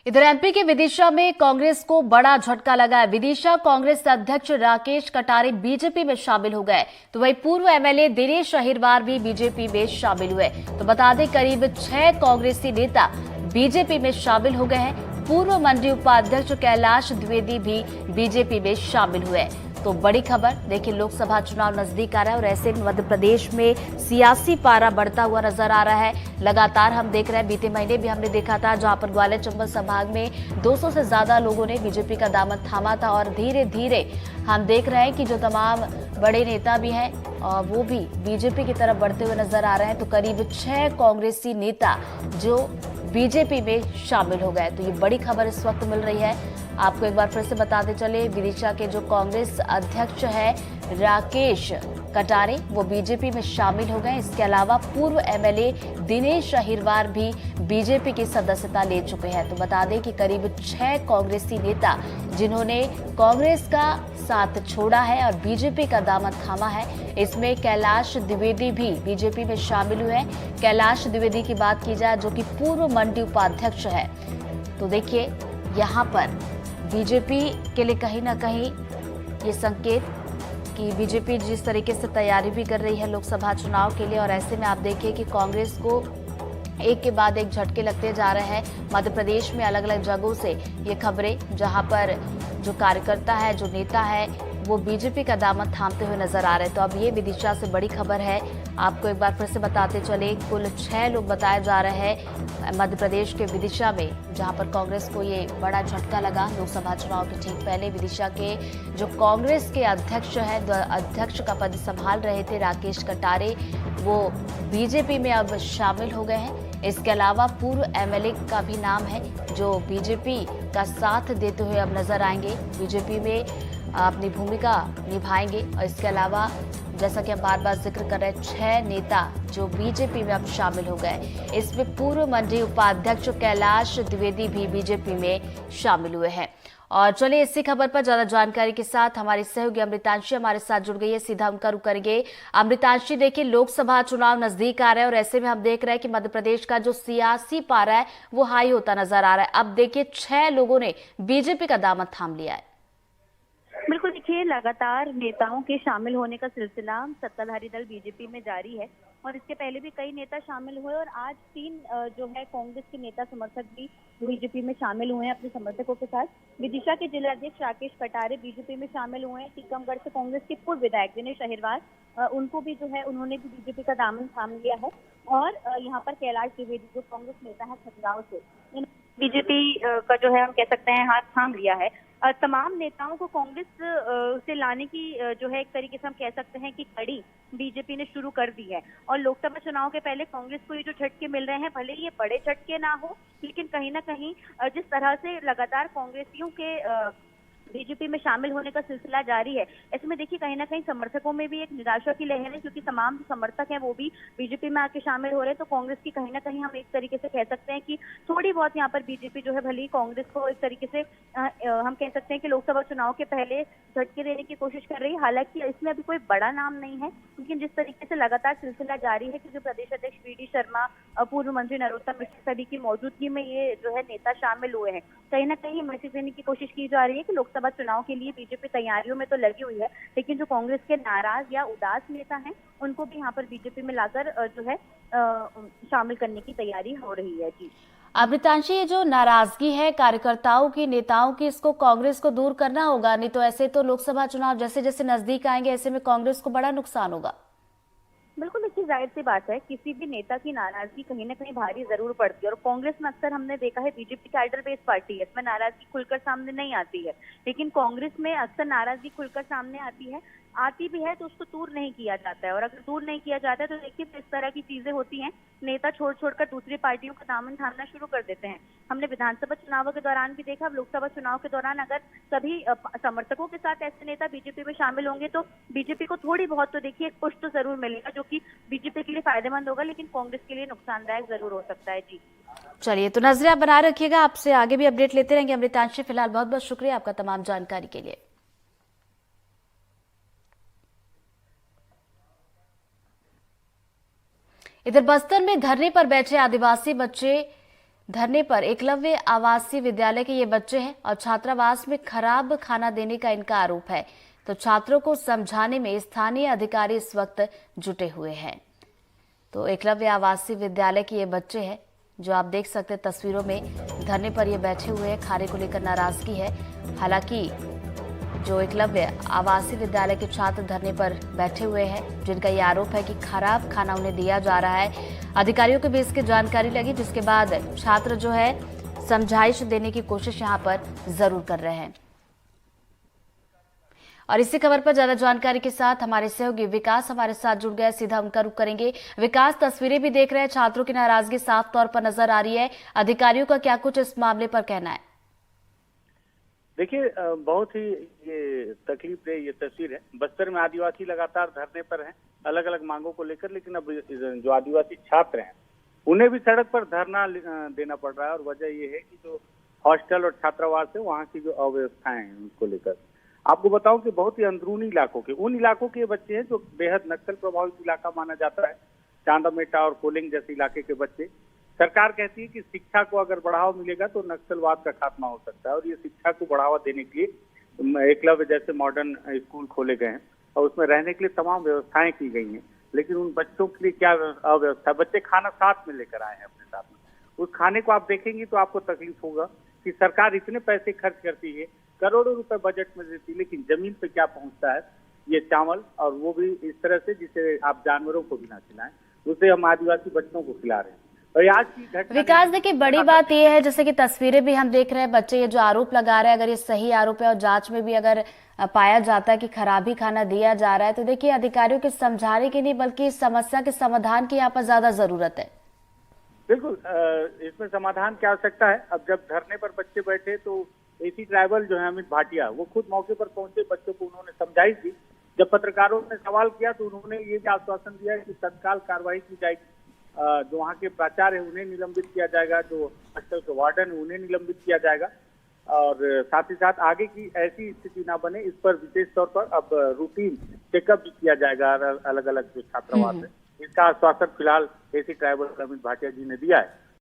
इधर एमपी के विदिशा में कांग्रेस को बड़ा झटका लगा है। विदिशा कांग्रेस अध्यक्ष राकेश कटारे बीजेपी में शामिल हो गए, तो वही पूर्व एमएलए दिनेश अहिरवार भी बीजेपी में शामिल हुए। तो बता दें करीब 6 कांग्रेसी नेता बीजेपी में शामिल हो गए हैं। पूर्व मंडी उपाध्यक्ष कैलाश द्विवेदी भी बीजेपी में शामिल हुए। तो बड़ी खबर देखिए, लोकसभा चुनाव नजदीक आ रहा है और ऐसे में मध्य प्रदेश में सियासी पारा बढ़ता हुआ नजर आ रहा है। लगातार हम देख रहे हैं, बीते महीने भी हमने देखा था जहां पर ग्वालियर चंबल संभाग में 200 से ज्यादा लोगों ने बीजेपी का दामन थामा था और धीरे धीरे हम देख रहे हैं कि जो तमाम बड़े नेता भी हैं वो भी बीजेपी की तरफ बढ़ते हुए नजर आ रहे हैं। तो करीब 6 कांग्रेसी नेता जो बीजेपी में शामिल हो गए। तो ये बड़ी खबर इस वक्त मिल रही है। आपको एक बार फिर से बताते चले, विदिशा के जो कांग्रेस अध्यक्ष है राकेश कटारे वो बीजेपी में शामिल हो गए। इसके अलावा पूर्व एमएलए दिनेश अहिरवार भी बीजेपी की सदस्यता ले चुके हैं। तो बता दें कि करीब 6 कांग्रेसी नेता जिन्होंने कांग्रेस का साथ छोड़ा है और बीजेपी का दामन थामा है, इसमें कैलाश द्विवेदी भी बीजेपी में शामिल हुए हैं। कैलाश द्विवेदी की बात की जाए जो कि पूर्व मंडी उपाध्यक्ष है, तो देखिए यहाँ पर बीजेपी के लिए कहीं ना कहीं ये संकेत कि बीजेपी जिस तरीके से तैयारी भी कर रही है लोकसभा चुनाव के लिए, और ऐसे में आप देखिए कि कांग्रेस को एक के बाद एक झटके लगते जा रहे हैं। मध्य प्रदेश में अलग अलग जगहों से ये खबरें, जहां पर जो कार्यकर्ता है, जो नेता है, वो बीजेपी का दामन थामते हुए नजर आ रहे हैं। तो अब ये विदिशा से बड़ी खबर है। आपको एक बार फिर से बताते चले, कुल 6 लोग बताए जा रहे हैं मध्य प्रदेश के विदिशा में, जहां पर कांग्रेस को ये बड़ा झटका लगा लोकसभा चुनाव के ठीक पहले। विदिशा के जो कांग्रेस के अध्यक्ष है, अध्यक्ष का पद संभाल रहे थे राकेश कटारे, वो बीजेपी में अब शामिल हो गए हैं। इसके अलावा पूर्व एमएलए का भी नाम है जो बीजेपी का साथ देते हुए अब नजर आएंगे, बीजेपी में अपनी भूमिका निभाएंगे। और इसके अलावा जैसा कि हम बार बार जिक्र कर रहे हैं, 6 नेता जो बीजेपी में अब शामिल हो गए, इसमें पूर्व मंडी उपाध्यक्ष कैलाश द्विवेदी भी बीजेपी में शामिल हुए हैं। और चलिए इसी खबर पर ज्यादा जानकारी के साथ हमारी सहयोगी अमृतांशी हमारे साथ जुड़ गई है, सीधा उनका रुख करेंगे। अमृतांशी, देखिए लोकसभा चुनाव नजदीक आ रहे हैं और ऐसे में हम देख रहे हैं कि मध्य प्रदेश का जो सियासी पारा है वो हाई होता नजर आ रहा है। अब देखिए 6 लोगों ने बीजेपी का दामन थाम लिया है। बिल्कुल, देखिए लगातार नेताओं के शामिल होने का सिलसिला सत्ताधारी दल बीजेपी में जारी है और इसके पहले भी कई नेता शामिल हुए और आज 3 जो है कांग्रेस के नेता समर्थक भी बीजेपी में शामिल हुए हैं अपने समर्थकों के साथ। विदिशा के जिलाध्यक्ष राकेश कटारे बीजेपी में शामिल हुए हैं। टीकमगढ़ से कांग्रेस के पूर्व विधायक दिनेश अहिरवार उनको भी जो है उन्होंने भी बीजेपी का दामन थाम लिया है। और यहाँ पर कैलाश द्विवेदी जो कांग्रेस नेता है खजुराहो से, बीजेपी का जो है हम कह सकते हैं हाथ थाम लिया है। तमाम नेताओं को कांग्रेस से लाने की जो है एक तरीके से हम कह सकते हैं कि कड़ी बीजेपी ने शुरू कर दी है। और लोकसभा चुनाव के पहले कांग्रेस को ये जो झटके मिल रहे हैं, भले ये बड़े झटके ना हो, लेकिन कहीं ना कहीं जिस तरह से लगातार कांग्रेसियों के बीजेपी में शामिल होने का सिलसिला जारी है, ऐसे में देखिए कहीं ना कहीं समर्थकों में भी एक निराशा की लहर है, क्योंकि तमाम समर्थक हैं वो भी बीजेपी में आके शामिल हो रहे हैं। तो कांग्रेस की कहीं ना कहीं हम एक तरीके से कह सकते हैं कि थोड़ी बहुत यहाँ पर बीजेपी जो है भले ही कांग्रेस को एक तरीके से हम कह सकते हैं कि लोकसभा चुनाव के पहले झटके देने की कोशिश कर रही है। हालांकि इसमें अभी कोई बड़ा नाम नहीं है, लेकिन जिस तरीके से लगातार सिलसिला जारी है कि जो प्रदेश अध्यक्ष वी.डी. शर्मा, पूर्व मंत्री नरोत्तम मिश्र सभी की मौजूदगी में ये जो है नेता शामिल हुए हैं, कहीं ना कहीं मैसेज देने की कोशिश की जा रही है कि लोकसभा चुनाव के लिए बीजेपी तैयारियों में तो लगी हुई है, लेकिन जो कांग्रेस के नाराज या उदास नेता हैं उनको भी यहाँ पर बीजेपी में लाकर जो है शामिल करने की तैयारी हो रही है। जी अमृतांशी, ये जो नाराजगी है कार्यकर्ताओं की, नेताओं की, इसको कांग्रेस को दूर करना होगा, नहीं तो ऐसे तो लोकसभा चुनाव जैसे जैसे नजदीक आएंगे ऐसे में कांग्रेस को बड़ा नुकसान होगा। बिल्कुल, देखिए जाहिर सी बात है किसी भी नेता की नाराजगी कहीं ना कहीं भारी जरूर पड़ती है और कांग्रेस में अक्सर हमने देखा है बीजेपी कैडर बेस्ड पार्टी है, इसमें नाराजगी खुलकर सामने नहीं आती है, लेकिन कांग्रेस में अक्सर नाराजगी खुलकर सामने आती भी है तो उसको दूर नहीं किया जाता है। और अगर दूर नहीं किया जाता है तो देखिए इस तरह की चीजें होती हैं, नेता छोड़कर दूसरी पार्टियों का दामन थामना शुरू कर देते हैं। हमने विधानसभा चुनावों के दौरान भी देखा, अब लोकसभा चुनाव के दौरान अगर सभी समर्थकों के साथ ऐसे नेता बीजेपी में शामिल होंगे तो बीजेपी को थोड़ी बहुत तो देखिए एक पुश तो जरूर मिलेगा, जो कि बीजेपी के लिए फायदेमंद होगा, लेकिन कांग्रेस के लिए नुकसानदायक जरूर हो सकता है। जी चलिए, तो नजरें आप बनाए रखिएगा, आपसे आगे भी अपडेट लेते रहेंगे। अमृतांशी, फिलहाल बहुत बहुत शुक्रिया आपका तमाम जानकारी के लिए। इधर बस्तर में धरने पर बैठे आदिवासी बच्चे धरने पर एकलव्य आवासीय विद्यालय के ये बच्चे हैं और छात्रावास में खराब खाना देने का इनका आरोप है। तो छात्रों को समझाने में स्थानीय अधिकारी इस वक्त जुटे हुए हैं। तो एकलव्य आवासीय विद्यालय के ये बच्चे हैं जो आप देख सकते हैं तस्वीरों में, धरने पर ये बैठे हुए हैं, खाने को लेकर नाराजगी है। हालांकि जो एकलव्य आवासीय विद्यालय के छात्र धरने पर बैठे हुए हैं, जिनका ये आरोप है कि खराब खाना उन्हें दिया जा रहा है। अधिकारियों को भी इसकी जानकारी लगी, जिसके बाद छात्र जो है समझाइश देने की कोशिश यहां पर जरूर कर रहे हैं। और इसी खबर पर ज्यादा जानकारी के साथ हमारे सहयोगी विकास हमारे साथ जुड़ गए, सीधा उनका रुख करेंगे। विकास, तस्वीरें भी देख रहे हैं, छात्रों की नाराजगी साफ तौर पर नजर आ रही है। अधिकारियों का क्या कुछ इस मामले पर कहना है? देखिए, बहुत ही ये तकलीफदेह ये तस्वीर है। बस्तर में आदिवासी लगातार धरने पर हैं अलग अलग मांगों को लेकर, लेकिन अब जो आदिवासी छात्र हैं उन्हें भी सड़क पर धरना देना पड़ रहा है। और वजह ये है कि जो हॉस्टल और छात्रावास है वहाँ की जो अव्यवस्थाएं हैं उनको लेकर। आपको बताऊं कि बहुत ही अंदरूनी इलाकों के उन इलाकों के बच्चे हैं जो बेहद नक्सल प्रभावित इलाका माना जाता है। चांदामेटा और कोलिंग जैसे इलाके के बच्चे। सरकार कहती है कि शिक्षा को अगर बढ़ावा मिलेगा तो नक्सलवाद का खात्मा हो सकता है, और ये शिक्षा को बढ़ावा देने के लिए एकलव्य जैसे मॉडर्न स्कूल खोले गए हैं और उसमें रहने के लिए तमाम व्यवस्थाएं की गई हैं। लेकिन उन बच्चों के लिए क्या अव्यवस्था? बच्चे खाना साथ में लेकर आए हैं अपने साथ में। उस खाने को आप देखेंगे तो आपको तकलीफ होगा कि सरकार इतने पैसे खर्च करती है, करोड़ों रुपए बजट में देती है, लेकिन जमीन पे क्या पहुंचता है ये चावल, और वो भी इस तरह से जिसे आप जानवरों को भी ना खिलाएं, उसे हम आदिवासी बच्चों को खिला रहे हैं। और आज की घटना विकास, देखिए बड़ी बात यह है, जैसे कि तस्वीरें भी हम देख रहे हैं, बच्चे ये जो आरोप लगा रहे हैं, अगर ये सही आरोप है और जांच में भी अगर पाया जाता है कि खराबी खाना दिया जा रहा है, तो देखिए अधिकारियों के समझाने की नहीं बल्कि इस समस्या के समाधान की यहाँ पर ज्यादा जरूरत है। बिल्कुल, इसमें समाधान की आवश्यकता है। अब जब धरने पर बच्चे बैठे तो एसी ट्राइबल जो है अमित भाटिया, वो खुद मौके पर पहुंचे, बच्चों को उन्होंने समझाइश दी। जब पत्रकारों ने सवाल किया तो उन्होंने ये भी आश्वासन दिया कि तत्काल कार्रवाई की जाएगी। जो वहाँ के प्राचार्य है उन्हें निलंबित किया जाएगा, जो हॉस्टल के वार्डन है उन्हें निलंबित किया जाएगा, और साथ ही साथ आगे की ऐसी स्थिति ना बने इस पर विशेष तौर पर अब रूटीन चेकअप भी किया जाएगा अलग अलग जो छात्रावास है। इसका आश्वासन फिलहाल एसी ट्राइबल अमित भाटिया जी ने दिया है।